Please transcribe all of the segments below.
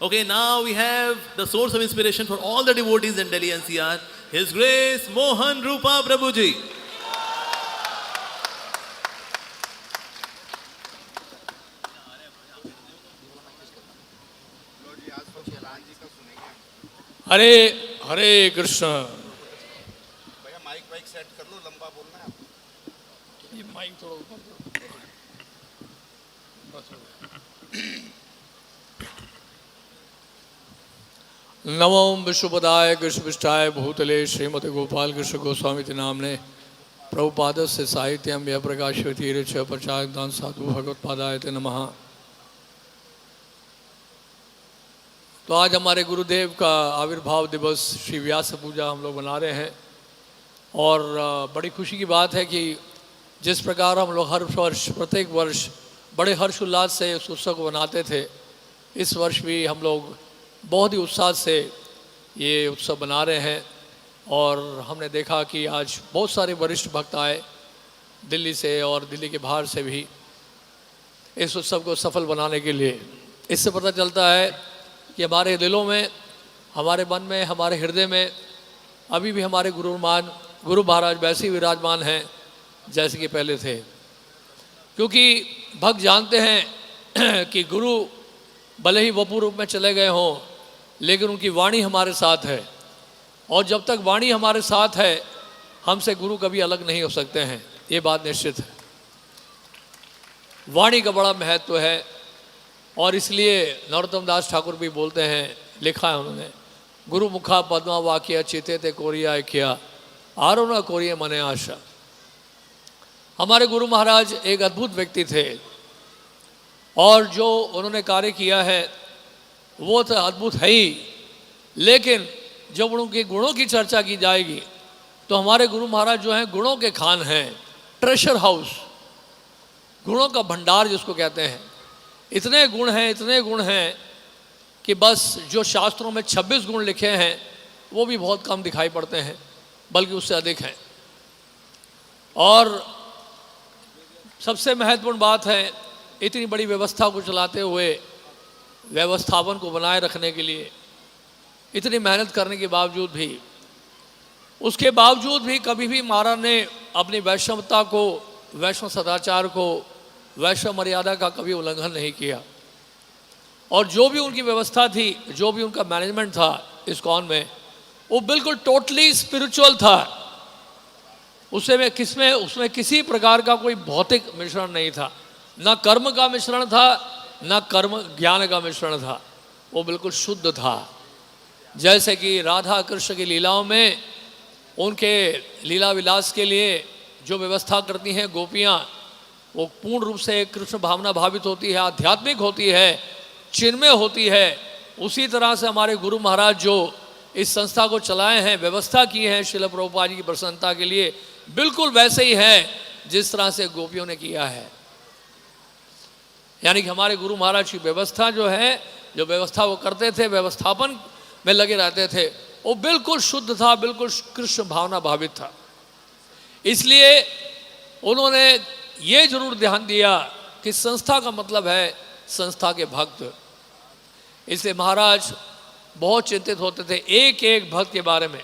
Okay, now we have the source of inspiration for all the devotees in Delhi NCR, His Grace Mohan Rupa Prabhuji. Hare Hare Krishna. भैया mic वाइक set कर लो, लंबा बोलना है आपको। ये माइक थोड़ा ऊपर करो। बस हो गया। नमो विश्वपदाय कृष्णपृष्ठाय भूतले श्रीमते गोपाल कृष्ण गोस्वामी नामने प्रभुपाद से साहित्यम यह प्रकाशवती ऋच प्रचारदान साधु भगवत्पादाय ते नमः। तो आज हमारे गुरुदेव का आविर्भाव दिवस श्री व्यास पूजा हम लोग मना रहे हैं और बड़ी खुशी की बात है कि जिस प्रकार हम लोग हर वर्ष प्रत्येक वर्ष बड़े हर्षोल्लास से उस उत्सव को मनाते थे, इस वर्ष भी हम लोग बहुत ही उत्साह से ये उत्सव मना रहे हैं। और हमने देखा कि आज बहुत सारे वरिष्ठ भक्त आए दिल्ली से और दिल्ली के बाहर से भी इस उत्सव को सफल बनाने के लिए। इससे पता चलता है कि हमारे दिलों में, हमारे मन में, हमारे हृदय में अभी भी हमारे गुरु महाराज वैसे ही विराजमान हैं जैसे कि पहले थे। क्योंकि भक्त जानते हैं कि गुरु भले ही वपु रूप में चले गए हों, लेकिन उनकी वाणी हमारे साथ है और जब तक वाणी हमारे साथ है हमसे गुरु कभी अलग नहीं हो सकते हैं, ये बात निश्चित है। वाणी का बड़ा महत्व है और इसलिए नरोत्तम दास ठाकुर भी बोलते हैं, लिखा है उन्होंने, गुरु मुखा पद्मा वाक्य चिते ते कोरिया किया आरो न कोरिया मने आशा। हमारे गुरु महाराज एक अद्भुत व्यक्ति थे और जो उन्होंने कार्य किया है वो तो अद्भुत है ही, लेकिन जब उनके गुणों की चर्चा की जाएगी तो हमारे गुरु महाराज जो हैं गुणों के खान हैं, ट्रेशर हाउस, गुणों का भंडार जिसको कहते हैं। इतने गुण हैं कि बस जो शास्त्रों में 26 गुण लिखे हैं वो भी बहुत कम दिखाई पड़ते हैं, बल्कि उससे अधिक हैं। और सबसे महत्वपूर्ण बात है, इतनी बड़ी व्यवस्था को चलाते हुए, व्यवस्थापन को बनाए रखने के लिए इतनी मेहनत करने के बावजूद भी, उसके बावजूद भी कभी भी महाराज ने अपनी वैष्णवता को, वैष्णव सदाचार को, वैष्णव मर्यादा का कभी उल्लंघन नहीं किया। और जो भी उनकी व्यवस्था थी, जो भी उनका मैनेजमेंट था इस्कॉन में, वो बिल्कुल टोटली स्पिरिचुअल था। उसमें किसी प्रकार का कोई भौतिक मिश्रण नहीं था, ना कर्म का मिश्रण था, ना कर्म ज्ञान का मिश्रण था। वो बिल्कुल शुद्ध था। जैसे कि राधा कृष्ण की लीलाओं में उनके लीला विलास के लिए जो व्यवस्था करती हैं गोपियाँ, वो पूर्ण रूप से कृष्ण भावना भावित होती है, आध्यात्मिक होती है, चिन्मय होती है। उसी तरह से हमारे गुरु महाराज जो इस संस्था को चलाए हैं, व्यवस्था की है श्रील प्रभुपाद जी की प्रसन्नता के लिए, बिल्कुल वैसे ही है जिस तरह से गोपियों ने किया है। यानी कि हमारे गुरु महाराज की व्यवस्था जो है, जो व्यवस्था वो करते थे, व्यवस्थापन में लगे रहते थे, वो बिल्कुल शुद्ध था, बिल्कुल कृष्ण भावना भावित था। इसलिए उन्होंने ये जरूर ध्यान दिया कि संस्था का मतलब है संस्था के भक्त। इसलिए महाराज बहुत चिंतित होते थे एक एक भक्त के बारे में,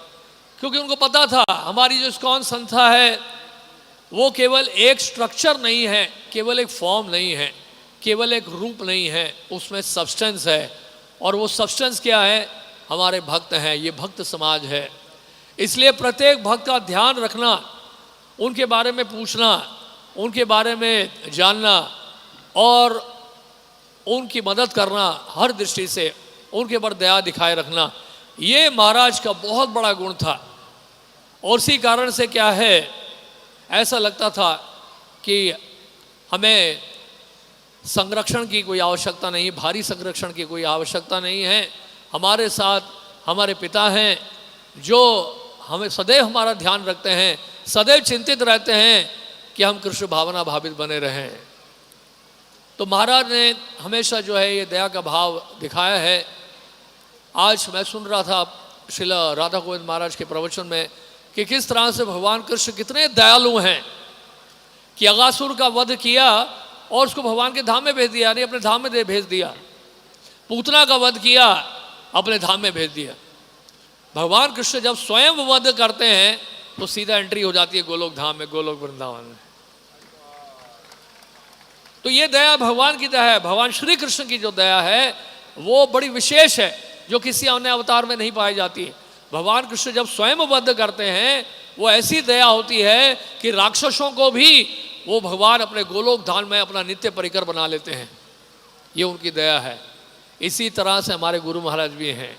क्योंकि उनको पता था हमारी जो इस्कॉन संस्था है वो केवल एक स्ट्रक्चर नहीं है, केवल एक फॉर्म नहीं है, केवल एक रूप नहीं है, उसमें सब्सटेंस है। और वो सब्सटेंस क्या है? हमारे भक्त हैं, ये भक्त समाज है। इसलिए प्रत्येक भक्त का ध्यान रखना, उनके बारे में पूछना, उनके बारे में जानना और उनकी मदद करना, हर दृष्टि से उनके पर दया दिखाए रखना, ये महाराज का बहुत बड़ा गुण था। और इसी कारण से क्या है, ऐसा लगता था कि हमें संरक्षण की कोई आवश्यकता नहीं, भारी संरक्षण की कोई आवश्यकता नहीं है। हमारे साथ हमारे पिता हैं जो हमें सदैव हमारा ध्यान रखते हैं, सदैव चिंतित रहते हैं कि हम कृष्ण भावना भावित बने रहें। तो महाराज ने हमेशा जो है ये दया का भाव दिखाया है। आज मैं सुन रहा था श्रील राधा गोविंद महाराज के प्रवचन में कि किस तरह से भगवान कृष्ण कितने दयालु हैं कि अगासुर का वध किया और उसको भगवान के धाम में भेज दिया, यानी अपने धाम में भेज दिया। पूतना का वध किया, अपने धाम में भेज दिया। भगवान कृष्ण जब स्वयं वध करते हैं तो सीधा एंट्री हो जाती है गोलोक धाम में, गोलोक वृंदावन में। तो ये दया भगवान की दया है। भगवान श्री कृष्ण की जो दया है वो बड़ी विशेष है, जो किसी अन्य अवतार में नहीं पाई जाती है। भगवान कृष्ण जब स्वयं वध करते हैं वो ऐसी दया होती है कि राक्षसों को भी वो भगवान अपने गोलोक धाम में अपना नित्य परिकर बना लेते हैं। ये उनकी दया है। इसी तरह से हमारे गुरु महाराज भी हैं,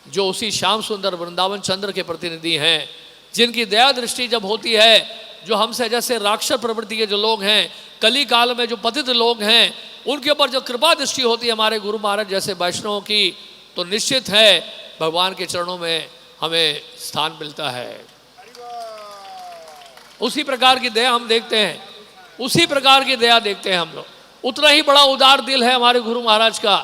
जो उसी श्याम सुंदर वृंदावन चंद्र के प्रतिनिधि हैं, जिनकी दया दृष्टि जब होती है, जो हमसे जैसे राक्षस प्रवृत्ति के जो लोग हैं, कली काल में जो पतित लोग हैं, उनके ऊपर जो कृपा दृष्टि होती है हमारे गुरु महाराज जैसे वैष्णवों की, तो निश्चित है भगवान के चरणों में हमें स्थान मिलता है। उसी प्रकार की दया हम देखते हैं, उसी प्रकार की दया देखते हैं हम लोग। उतना ही बड़ा उदार दिल है हमारे गुरु महाराज का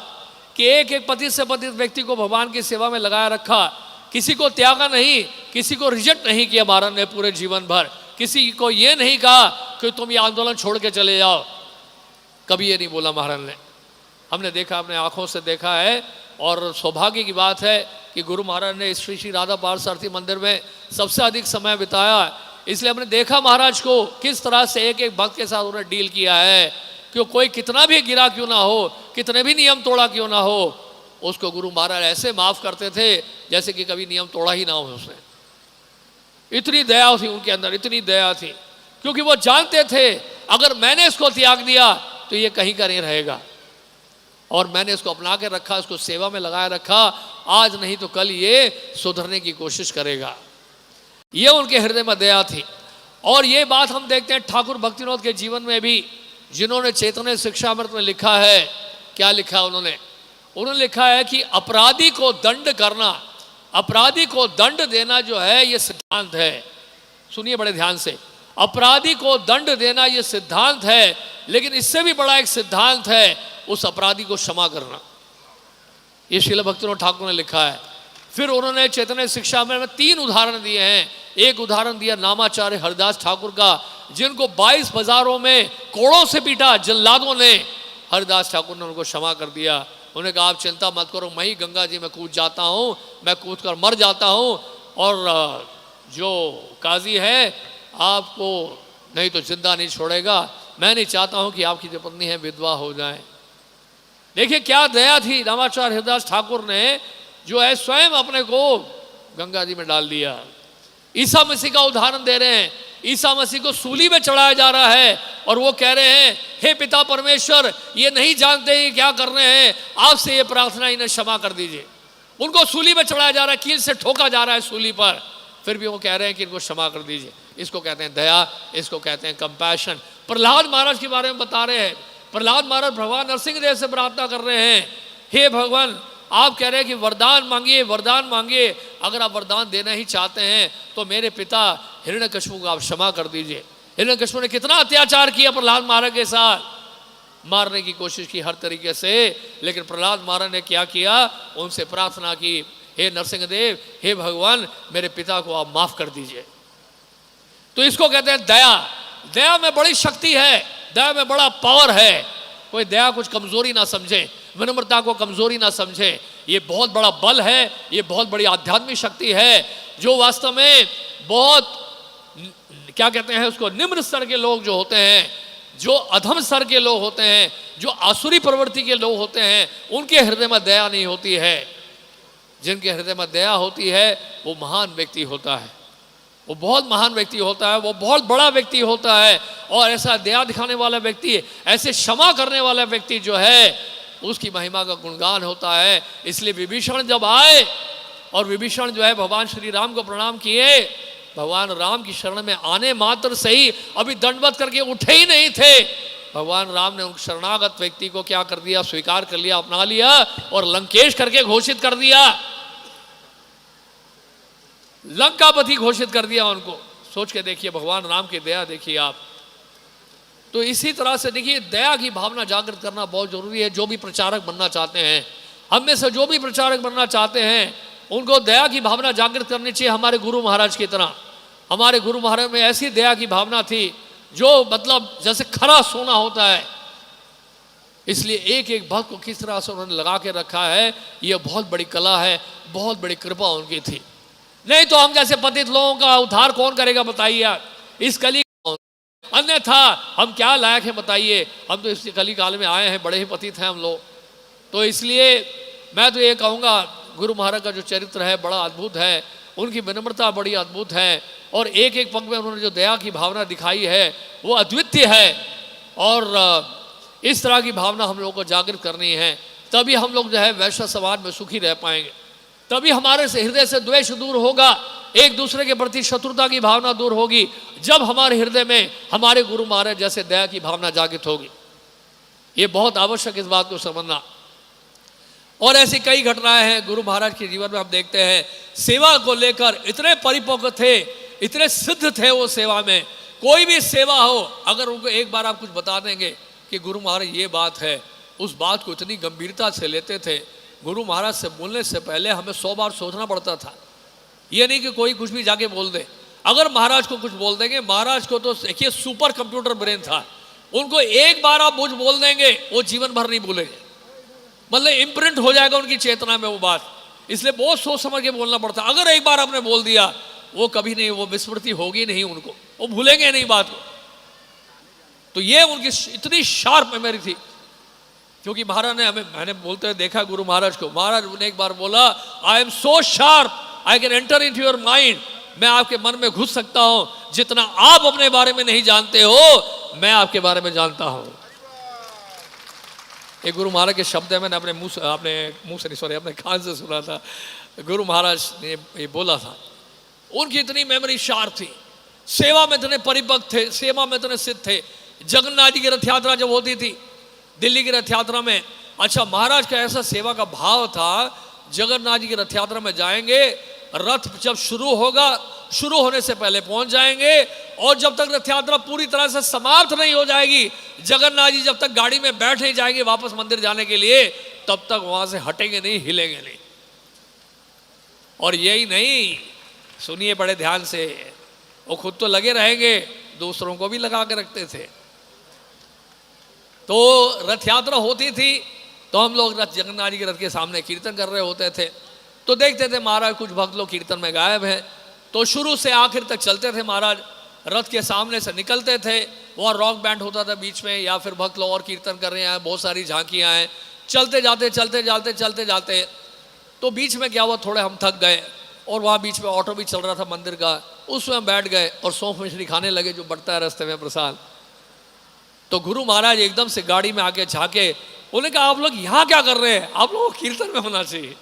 कि एक एक पतित से पतित व्यक्ति को भगवान की सेवा में लगाया रखा, किसी को त्यागा नहीं, किसी को रिजेक्ट नहीं किया महाराज ने पूरे जीवन भर। किसी को ये नहीं कहा कि तुम ये आंदोलन छोड़ के चले जाओ, कभी ये नहीं बोला महाराज ने। हमने देखा, अपने आंखों से देखा है। और सौभाग्य की बात है कि गुरु महाराज ने श्री श्री राधा पार्थसारथी मंदिर में सबसे अधिक समय बिताया, इसलिए हमने देखा महाराज को किस तरह से एक एक भक्त के साथ उन्होंने डील किया है कि कोई कितना भी गिरा क्यों ना हो, कितने भी नियम तोड़ा क्यों ना हो, उसको गुरु महाराज ऐसे माफ करते थे जैसे कि कभी नियम तोड़ा ही ना हो उसने। इतनी दया थी उनके अंदर, इतनी दया थी, क्योंकि वो जानते थे अगर मैंने इसको त्याग दिया तो ये कहीं का नहीं रहेगा, और मैंने इसको अपना के रखा, इसको सेवा में लगाए रखा, आज नहीं तो कल ये सुधरने की कोशिश करेगा। ये उनके हृदय में दया थी। और ये बात हम देखते हैं ठाकुर भक्तिविनोद के जीवन में भी, जिन्होंने चैतन्य शिक्षामृत में लिखा है। क्या लिखा उन्होंने? उन्होंने लिखा है कि अपराधी को दंड करना, अपराधी को दंड देना जो है ये सिद्धांत है। सुनिए बड़े ध्यान से, अपराधी को दंड देना ये सिद्धांत है, लेकिन इससे भी बड़ा एक सिद्धांत है उस अपराधी को क्षमा करना। ये श्रील भक्तिविनोद ठाकुर ने लिखा है। फिर उन्होंने चैतन्य शिक्षा में 3 उदाहरण दिए हैं। एक उदाहरण दिया नामाचार्य हरिदास ठाकुर का, जिनको 22 बाजारों में कोड़ों से पीटा जल्लादों ने, हरिदास ठाकुर ने उनको क्षमा कर दिया। उन्होंने कहा आप चिंता मत करो, मैं ही गंगा जी में कूद जाता हूँ, मैं कूद कर मर जाता हूँ, और जो काजी है आपको नहीं तो जिंदा नहीं छोड़ेगा। मैं नहीं चाहता हूँ कि आपकी जो पत्नी है विधवा हो जाए। देखिए क्या दया थी नामाचार्य हरिदास ठाकुर ने, जो है स्वयं अपने को गंगा जी में डाल दिया। ईसा मसीह का उदाहरण दे रहे हैं। ईसा मसीह को सूली में चढ़ाया जा रहा है और वो कह रहे हैं हे पिता परमेश्वर, ये नहीं जानते ये क्या कर रहे हैं, आपसे ये प्रार्थना इन्हें क्षमा कर दीजिए। उनको सूली में चढ़ाया जा रहा है, कील से ठोका जा रहा है सूली पर, फिर भी वो कह रहे हैं कि इनको क्षमा कर दीजिए। इसको कहते हैं दया, इसको कहते हैं कंपैशन। प्रहलाद महाराज के बारे में बता रहे हैं। प्रहलाद महाराज भगवान नरसिंह देव से प्रार्थना कर रहे हैं, हे भगवान आप कह रहे हैं कि वरदान मांगिए, वरदान मांगिए। अगर आप वरदान देना ही चाहते हैं तो मेरे पिता हिरण्यकशिपु को आप क्षमा कर दीजिए। हिरण्यकशिपु ने कितना अत्याचार किया प्रहलाद महाराज के साथ, मारने की कोशिश की हर तरीके से, लेकिन प्रहलाद महाराज ने क्या किया, उनसे प्रार्थना की, हे नरसिंह देव, हे भगवान मेरे पिता को आप माफ कर दीजिए। तो इसको कहते हैं दया। दया में बड़ी शक्ति है, दया में बड़ा पावर है। कोई दया कुछ कमजोरी ना समझे, विनम्रता को कमजोरी ना समझे। ये बहुत बड़ा बल है, ये बहुत बड़ी आध्यात्मिक शक्ति है, जो वास्तव में बहुत क्या कहते हैं उसको, निम्न स्तर के लोग जो होते हैं, जो अधम स्तर के लोग होते हैं, जो आसुरी प्रवृत्ति के लोग होते हैं, उनके हृदय में दया नहीं होती है। जिनके हृदय में दया होती है वो महान व्यक्ति होता है, वो बहुत महान व्यक्ति होता है, वो बहुत बड़ा व्यक्ति होता है। और ऐसा दया दिखाने वाला व्यक्ति, ऐसे क्षमा करने वाला व्यक्ति जो है, उसकी महिमा का गुणगान होता है। इसलिए विभीषण जब आए और विभीषण जो है भगवान श्री राम को प्रणाम किए, भगवान राम की शरण में आने मात्र से ही, अभी दंडवत करके उठे ही नहीं थे, भगवान राम ने उन शरणागत व्यक्ति को क्या कर दिया, स्वीकार कर लिया, अपना लिया और लंकेश करके घोषित कर दिया, लंकापति घोषित कर दिया उनको। सोच के देखिए भगवान राम की दया देखिए आप। तो इसी तरह से देखिए दया की भावना जागृत करना बहुत जरूरी है। जो भी प्रचारक बनना चाहते हैं, हम में से जो भी प्रचारक बनना चाहते हैं, उनको दया की भावना जागृत करनी चाहिए। हमारे गुरु महाराज की तरह, हमारे गुरु महाराज में ऐसी दया की भावना थी जो मतलब जैसे खरा सोना होता है, इसलिए एक एक भक्त को किस तरह से उन्होंने लगा के रखा है, ये बहुत बड़ी कला है, बहुत बड़ी कृपा उनकी थी। नहीं तो हम जैसे पतित लोगों का उद्धार कौन करेगा बताइए आप, इस कली अन्यथा हम क्या लायक है बताइए। हम तो इस कली काल में आए हैं, बड़े ही पतित हैं हम लोग। तो इसलिए मैं तो ये कहूँगा, गुरु महाराज का जो चरित्र है बड़ा अद्भुत है, उनकी विनम्रता बड़ी अद्भुत है, और एक एक पंक्ति में उन्होंने जो दया की भावना दिखाई है वो अद्वितीय है। और इस तरह की भावना हम लोगों को जागृत करनी है, तभी हम लोग जो है वैश्य समाज में सुखी रह पाएंगे, तभी हमारे से हृदय से द्वेष दूर होगा, एक दूसरे के प्रति शत्रुता की भावना दूर होगी, जब हमारे हृदय में हमारे गुरु महाराज जैसे दया की भावना जागृत होगी। ये बहुत आवश्यक इस बात को समझना। और ऐसी कई घटनाएं हैं गुरु महाराज के जीवन में, हम देखते हैं सेवा को लेकर इतने परिपक्व थे, इतने सिद्ध थे वो सेवा में। कोई भी सेवा हो, अगर उनको एक बार आप कुछ बता देंगे कि गुरु महाराज ये बात है, उस बात को इतनी गंभीरता से लेते थे। गुरु महाराज से बोलने से पहले हमें 100 बार सोचना पड़ता था। ये नहीं कि कोई कुछ भी जाके बोल दे। अगर महाराज को कुछ बोल देंगे, महाराज को तो देखिए सुपर कंप्यूटर ब्रेन था, उनको एक बार आप कुछ बोल देंगे वो जीवन भर नहीं भूलेंगे, मतलब इम्प्रिंट हो जाएगा उनकी चेतना में वो बात। इसलिए बहुत सोच समझ के बोलना पड़ता। अगर एक बार आपने बोल दिया वो कभी नहीं, वो विस्मृति होगी नहीं उनको, वो भूलेंगे नहीं बात को। तो ये उनकी इतनी शार्प मेमोरी थी, क्योंकि महाराज ने मैंने बोलते हुए देखा गुरु महाराज को। महाराज ने एक बार बोला, I am so sharp I can enter into your mind, मैं आपके मन में घुस सकता हूं, जितना आप अपने बारे में नहीं जानते हो मैं आपके बारे में जानता हूं। एक गुरु महाराज के शब्द है, मैंने अपने मुंह से नहीं, सॉरी, अपने कान से सुना था। गुरु महाराज ने ये बोला था, उनकी इतनी मेमोरी शार्प थी, सेवा में इतने परिपक्व थे, सेवा में इतने सिद्ध थे। जगन्नाथ जी की रथ यात्रा जब होती थी दिल्ली की रथ यात्रा में, अच्छा महाराज का ऐसा सेवा का भाव था, जगन्नाथ जी की रथ यात्रा में जाएंगे, रथ जब शुरू होगा, शुरू होने से पहले पहुंच जाएंगे, और जब तक रथ यात्रा पूरी तरह से समाप्त नहीं हो जाएगी, जगन्नाथ जी जब तक गाड़ी में बैठ नहीं जाएंगे वापस मंदिर जाने के लिए, तब तक वहां से हटेंगे नहीं, हिलेंगे नहीं। और यही नहीं, सुनिए बड़े ध्यान से, वो खुद तो लगे रहेंगे, दूसरों को भी लगा के रखते थे। तो रथ यात्रा होती थी तो हम लोग रथ, जगन्नाथ जी के रथ के सामने कीर्तन कर रहे होते थे, तो देखते थे महाराज कुछ भक्त लोग कीर्तन में गायब हैं। तो शुरू से आखिर तक चलते थे महाराज, रथ के सामने से निकलते थे, वहाँ रॉक बैंड होता था बीच में, या फिर भक्त लोग और कीर्तन कर रहे हैं, बहुत सारी झांकियाँ हैं, चलते जाते तो बीच में क्या हुआ, थोड़े हम थक गए, और वहाँ बीच में ऑटो भी चल रहा था मंदिर का, उसमें हम बैठ गए और सौंफ मिश्री खाने लगे जो बढ़ता है रास्ते में प्रसाद। तो गुरु महाराज एकदम से गाड़ी में आके झांके, उन्होंने कहा आप लोग यहाँ क्या कर रहे हैं, आप लोगों को कीर्तन में होना चाहिए।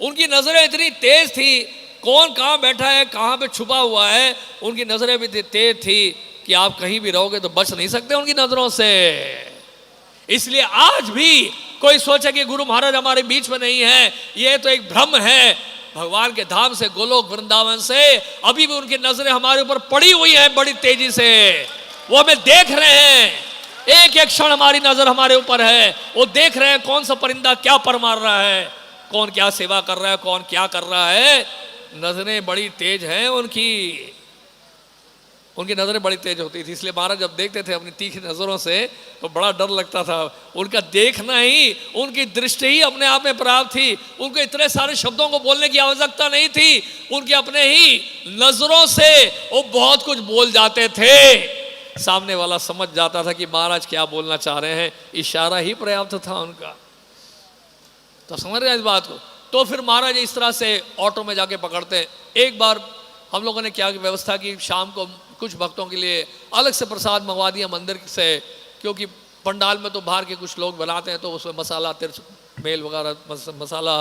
उनकी नजरें इतनी तेज थी, कौन कहाँ बैठा है, कहाँ पे छुपा हुआ है, उनकी नजरें भी तेज थी कि आप कहीं भी रहोगे तो बच नहीं सकते उनकी नजरों से। इसलिए आज भी कोई सोचे कि गुरु महाराज हमारे बीच में नहीं है, ये तो एक भ्रम है। भगवान के धाम से, गोलोक वृंदावन से अभी भी उनकी नजरें हमारे ऊपर पड़ी हुई है बड़ी तेजी से, वो हमें देख रहे हैं, एक एक क्षण हमारी नजर हमारे ऊपर है, वो देख रहे हैं कौन सा परिंदा क्या पर मार रहा है, कौन क्या सेवा कर रहा है, कौन क्या कर रहा है। नजरें बड़ी तेज हैं उनकी नजरें बड़ी तेज होती थी। इसलिए महाराज जब देखते थे अपनी तीखी नजरों से तो बड़ा डर लगता था। उनका देखना ही, उनकी दृष्टि ही अपने आप में प्राप्त थी, उनको इतने सारे शब्दों को बोलने की आवश्यकता नहीं थी, उनके अपने ही नजरों से वो बहुत कुछ बोल जाते थे, सामने वाला समझ जाता था कि महाराज क्या बोलना चाह रहे हैं, इशारा ही पर्याप्त था उनका। तो समझ रहे हैं इस बात को। तो फिर महाराज इस तरह से ऑटो में जाके पकड़ते। एक बार हम लोगों ने क्या व्यवस्था की, शाम को कुछ भक्तों के लिए अलग से प्रसाद मंगवा दिया मंदिर से, क्योंकि पंडाल में तो बाहर के कुछ लोग बनाते हैं तो उसमें मसाला तिरछ मेल वगैरह मसाला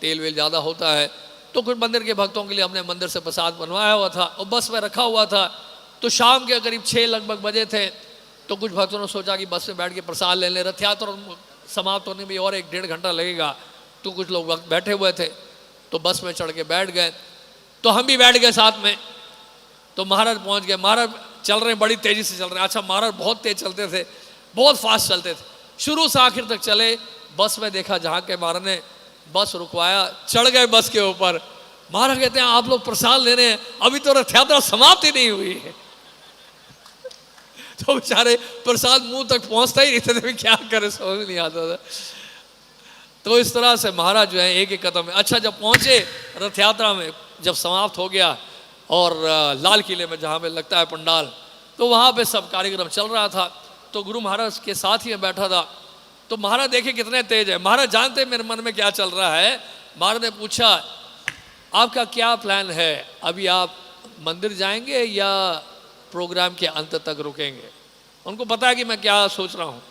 तेल वेल ज़्यादा होता है, तो कुछ मंदिर के भक्तों के लिए हमने मंदिर से प्रसाद बनवाया हुआ था और बस में रखा हुआ था। तो शाम के करीब 6 लगभग बजे थे, तो कुछ भक्तों ने सोचा कि बस में बैठ के प्रसाद ले लें, रथ यात्रा समाप्त होने में और 1-1.5 घंटा लगेगा। तो कुछ लोग वक्त बैठे हुए थे तो बस में चढ़ के बैठ गए, तो हम भी बैठ गए साथ में। तो महाराज पहुंच गए, महाराज चल रहे हैं, बड़ी तेजी से चल रहे हैं। अच्छा महाराज बहुत तेज चलते थे, बहुत फास्ट चलते थे, शुरू से आखिर तक चले। बस में देखा जहाँ के महाराज ने बस रुकवाया, चढ़ गए बस के ऊपर। महाराज कहते हैं आप लोग प्रसाद ले रहे हैं, अभी तो रथ यात्रा समाप्त ही नहीं हुई है। तो बेचारे प्रसाद मुंह तक पहुंचता ही नहीं था, तो क्या करे समझ नहीं आता था। तो इस तरह से महाराज जो है एक एक कदम में, अच्छा जब पहुंचे रथ यात्रा में, जब समाप्त हो गया और लाल किले में जहाँ पे लगता है पंडाल, तो वहाँ पे सब कार्यक्रम चल रहा था। तो गुरु महाराज के साथ ही मैं बैठा था। तो महाराज देखे कितने तेज है, महाराज जानते मेरे मन में क्या चल रहा है। महाराज ने पूछा आपका क्या प्लान है, अभी आप मंदिर जाएंगे या प्रोग्राम के अंत तक रुकेंगे। उनको पता है कि मैं क्या सोच रहा हूँ।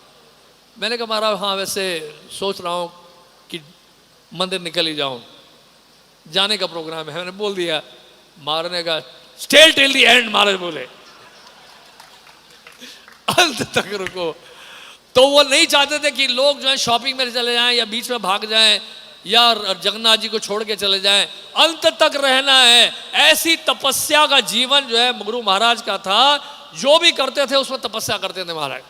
मैंने कहा महाराज हाँ वैसे सोच रहा हूँ कि मंदिर निकल ही जाऊँ, जाने का प्रोग्राम है, मैंने बोल दिया। महाराज ने कहा स्टे टिल द एंड, महाराज बोले अंत तक रुको। तो वो नहीं चाहते थे कि लोग जो है शॉपिंग में चले जाएं या बीच में भाग जाएं या जगन्नाथ जी को छोड़ के चले जाएं, अंत तक रहना है। ऐसी तपस्या का जीवन जो है गुरु महाराज का था, जो भी करते थे उसमें तपस्या करते थे महाराज,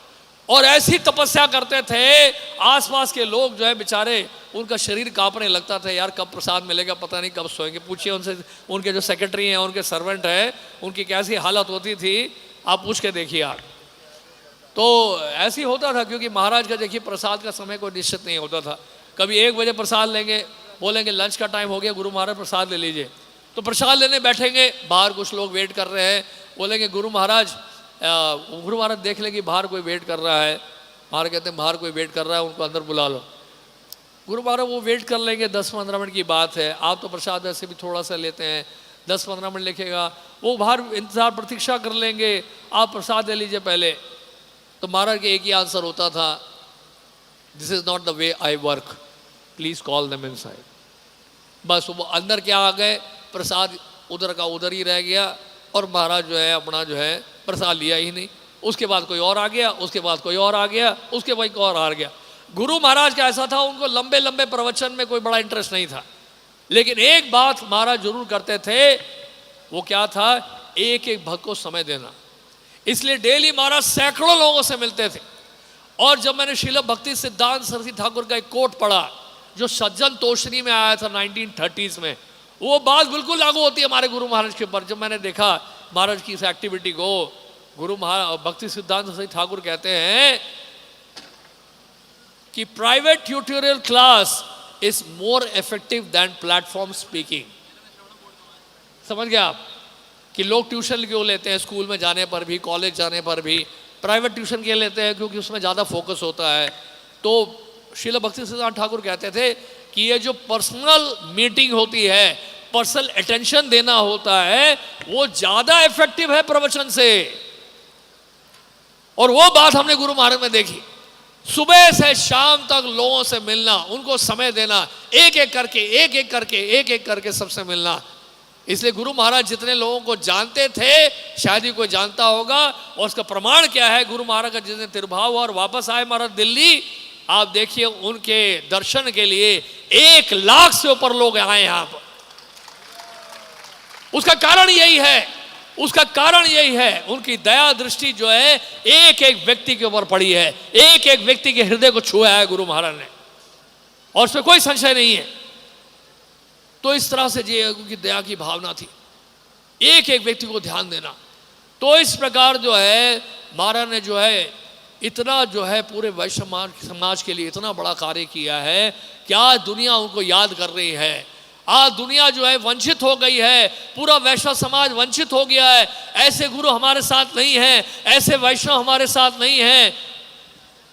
और ऐसी तपस्या करते थे आसपास के लोग जो है बेचारे उनका शरीर कांपने लगता था, यार कब प्रसाद मिलेगा, पता नहीं कब सोएंगे। पूछिए उनसे, उनके जो सेक्रेटरी हैं, उनके सर्वेंट हैं, उनकी कैसी हालत होती थी, आप पूछ के देखिए आप। तो ऐसे ही होता था, क्योंकि महाराज का देखिए प्रसाद का समय कोई निश्चित नहीं होता था। कभी 1 बजे प्रसाद लेंगे, बोलेंगे लंच का टाइम हो गया, गुरु महाराज प्रसाद ले लीजिए। तो प्रसाद लेने बैठेंगे, बाहर कुछ लोग वेट कर रहे हैं, बोलेंगे गुरु महाराज देख लेंगे बाहर कोई वेट कर रहा है। महाराज कहते हैं बाहर कोई वेट कर रहा है, उनको अंदर बुला लो। गुरु महाराज वो वेट कर लेंगे, 10-15 मिनट की बात है, आप तो प्रसाद वैसे भी थोड़ा सा लेते हैं, 10-15 मिनट लिखेगा, वो बाहर इंतजार प्रतीक्षा कर लेंगे, आप प्रसाद ले लीजिए पहले। तो महाराज के एक ही आंसर होता था, this is not the way I work, please call them inside. बस वो अंदर क्या आ गए, प्रसाद उधर का उधर ही रह गया, और महाराज जो है अपना जो है प्रसाद लिया ही नहीं। उसके बाद कोई और आ गया, उसके बाद कोई और आ गया, उसके बाद कोई और आ गया। गुरु महाराज का ऐसा था, उनको लंबे लंबे प्रवचन में कोई बड़ा इंटरेस्ट नहीं था, लेकिन एक बात महाराज जरूर करते थे, वो क्या था, एक एक भक्त को समय देना। इसलिए डेली महाराज सैकड़ों लोगों से मिलते थे। और जब मैंने श्रील भक्ति सिद्धांत सरस्वती ठाकुर का एक कोट पढ़ा, जो सज्जन तोषणी में आया था 1930s में, वो बात बिल्कुल लागू होती है हमारे गुरु महाराज के ऊपर। जब मैंने देखा महाराज की इस एक्टिविटी को, गुरु महाराज भक्ति सिद्धांत सरस्वती ठाकुर कहते हैं कि private tutorial class is more effective than platform speaking. समझ गए आप कि लोग ट्यूशन क्यों लेते हैं, स्कूल में जाने पर भी, कॉलेज जाने पर भी प्राइवेट ट्यूशन क्यों लेते हैं, क्योंकि उसमें ज़्यादा फोकस होता है। तो श्रील भक्ति सिद्धांत ठाकुर कहते थे कि ये जो पर्सनल मीटिंग होती है, पर्सनल अटेंशन देना होता है, वो ज़्यादा इफेक्टिव है प्रवचन से। और वो बात हमने गुरु महाराज में देखी, सुबह से शाम तक लोगों से मिलना, उनको समय देना, एक एक करके सबसे मिलना। इसलिए गुरु महाराज जितने लोगों को जानते थे, शायद ही कोई जानता होगा। और उसका प्रमाण क्या है, गुरु महाराज का जितने तिरुभाव और वापस आए महाराज दिल्ली, आप देखिए उनके दर्शन के लिए 1 लाख से ऊपर लोग आए यहाँ पर। उसका कारण यही है, उनकी दया दृष्टि जो है एक एक व्यक्ति के ऊपर पड़ी है, एक एक व्यक्ति के हृदय को छुआ है गुरु महाराज ने, और उसमें कोई संशय नहीं है। तो इस तरह से जी उनकी दया की भावना थी, एक एक व्यक्ति को ध्यान देना। तो इस प्रकार जो है महाराज ने जो है इतना जो है पूरे वैश्य समाज के लिए इतना बड़ा कार्य किया है कि आज दुनिया उनको याद कर रही है। आज दुनिया जो है वंचित हो गई है, पूरा वैष्णव समाज वंचित हो गया है। ऐसे गुरु हमारे साथ नहीं हैं, ऐसे वैष्णव हमारे साथ नहीं हैं।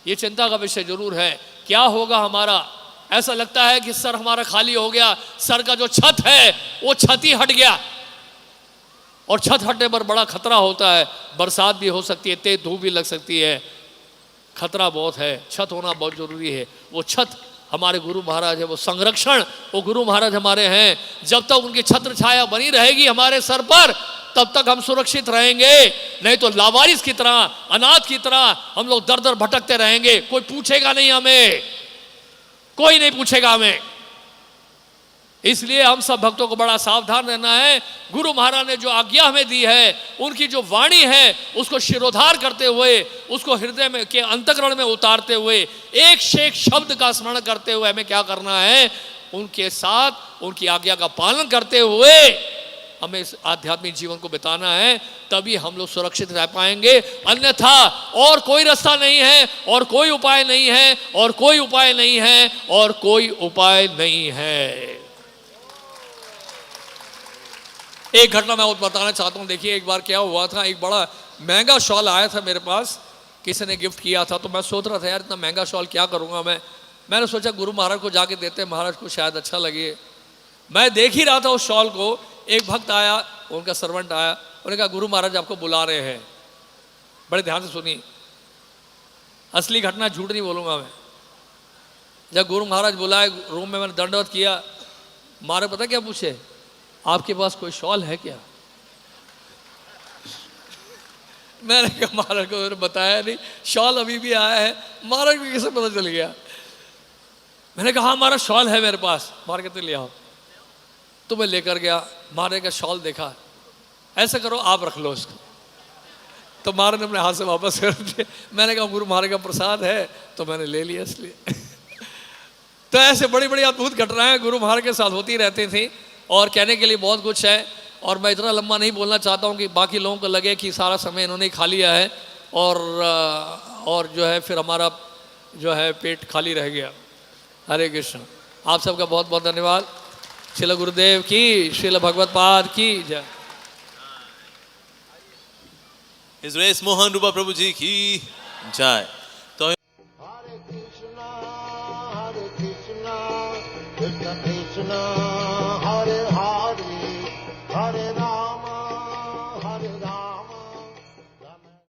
ये चिंता का विषय जरूर है, क्या होगा हमारा। ऐसा लगता है कि सर हमारा खाली हो गया, सर का जो छत है वो छत ही हट गया, और छत हटने पर बड़ा खतरा होता है, बरसात भी हो सकती है, तेज धूप भी लग सकती है, खतरा बहुत है। छत होना बहुत जरूरी है। वो छत हमारे गुरु महाराज है, वो संरक्षण वो गुरु महाराज हमारे हैं। जब तक उनकी छत्र छाया बनी रहेगी हमारे सर पर, तब तक हम सुरक्षित रहेंगे। नहीं तो लावारिस की तरह, अनाथ की तरह हम लोग दर दर भटकते रहेंगे। कोई पूछेगा नहीं हमें, कोई नहीं पूछेगा हमें। इसलिए हम सब भक्तों को बड़ा सावधान रहना है। गुरु महाराज ने जो आज्ञा हमें दी है, उनकी जो वाणी है, उसको शिरोधार करते हुए, उसको हृदय में के अंतःकरण में उतारते हुए, एक से एक शब्द का स्मरण करते हुए हमें क्या करना है, उनके साथ उनकी आज्ञा का पालन करते हुए हमें इस आध्यात्मिक जीवन को बिताना है, तभी हम लोग सुरक्षित रह पाएंगे। अन्यथा और कोई रास्ता नहीं है, और कोई उपाय नहीं है, और कोई उपाय नहीं है, और कोई उपाय नहीं है। एक घटना मैं और बताना चाहता हूं। देखिए, एक बार क्या हुआ था, एक बड़ा महंगा शॉल आया था मेरे पास, किसी ने गिफ्ट किया था। तो मैं सोच रहा था यार इतना महंगा शॉल क्या करूंगा मैंने सोचा गुरु महाराज को जाके देते हैं, महाराज को शायद अच्छा लगे। मैं देख ही रहा था उस शॉल को, एक भक्त आया, उनका सर्वेंट आया, उन्होंने कहा गुरु महाराज आपको बुला रहे हैं। बड़े ध्यान से सुनिए, असली घटना, झूठ नहीं बोलूंगा मैं। जब गुरु महाराज बुलाए रूम में, मैंने दंडवत किया। महाराज पता क्या पूछे, आपके पास कोई शॉल है क्या? मैंने कहा महाराज को मैंने बताया नहीं, शॉल अभी भी आया है। महाराज को कैसे पता चल गया? मैंने कहा हाँ महाराज शॉल है मेरे पास। महाराज कहते ले आओ। तो मैं लेकर गया, महाराज का शॉल देखा, ऐसा करो आप रख लो इसको। तो महाराज ने अपने हाथ से वापस कर दिया। मैंने कहा गुरु महाराज का प्रसाद है, तो मैंने ले लिया इसलिए। तो ऐसे बड़ी बड़ी अद्भुत घटनाएं गुरु महाराज के साथ होती रहती थी, और कहने के लिए बहुत कुछ है। और मैं इतना लंबा नहीं बोलना चाहता हूँ कि बाकी लोगों को लगे कि सारा समय इन्होंने खा लिया है, और जो है फिर हमारा जो है पेट खाली रह गया। हरे कृष्ण। आप सबका बहुत बहुत धन्यवाद। श्रील गुरुदेव की, श्रील भगवत पाद की जय। His Grace Mohan Rupa Prabhu ji की जय। तो Hare Krishna, Krishna Krishna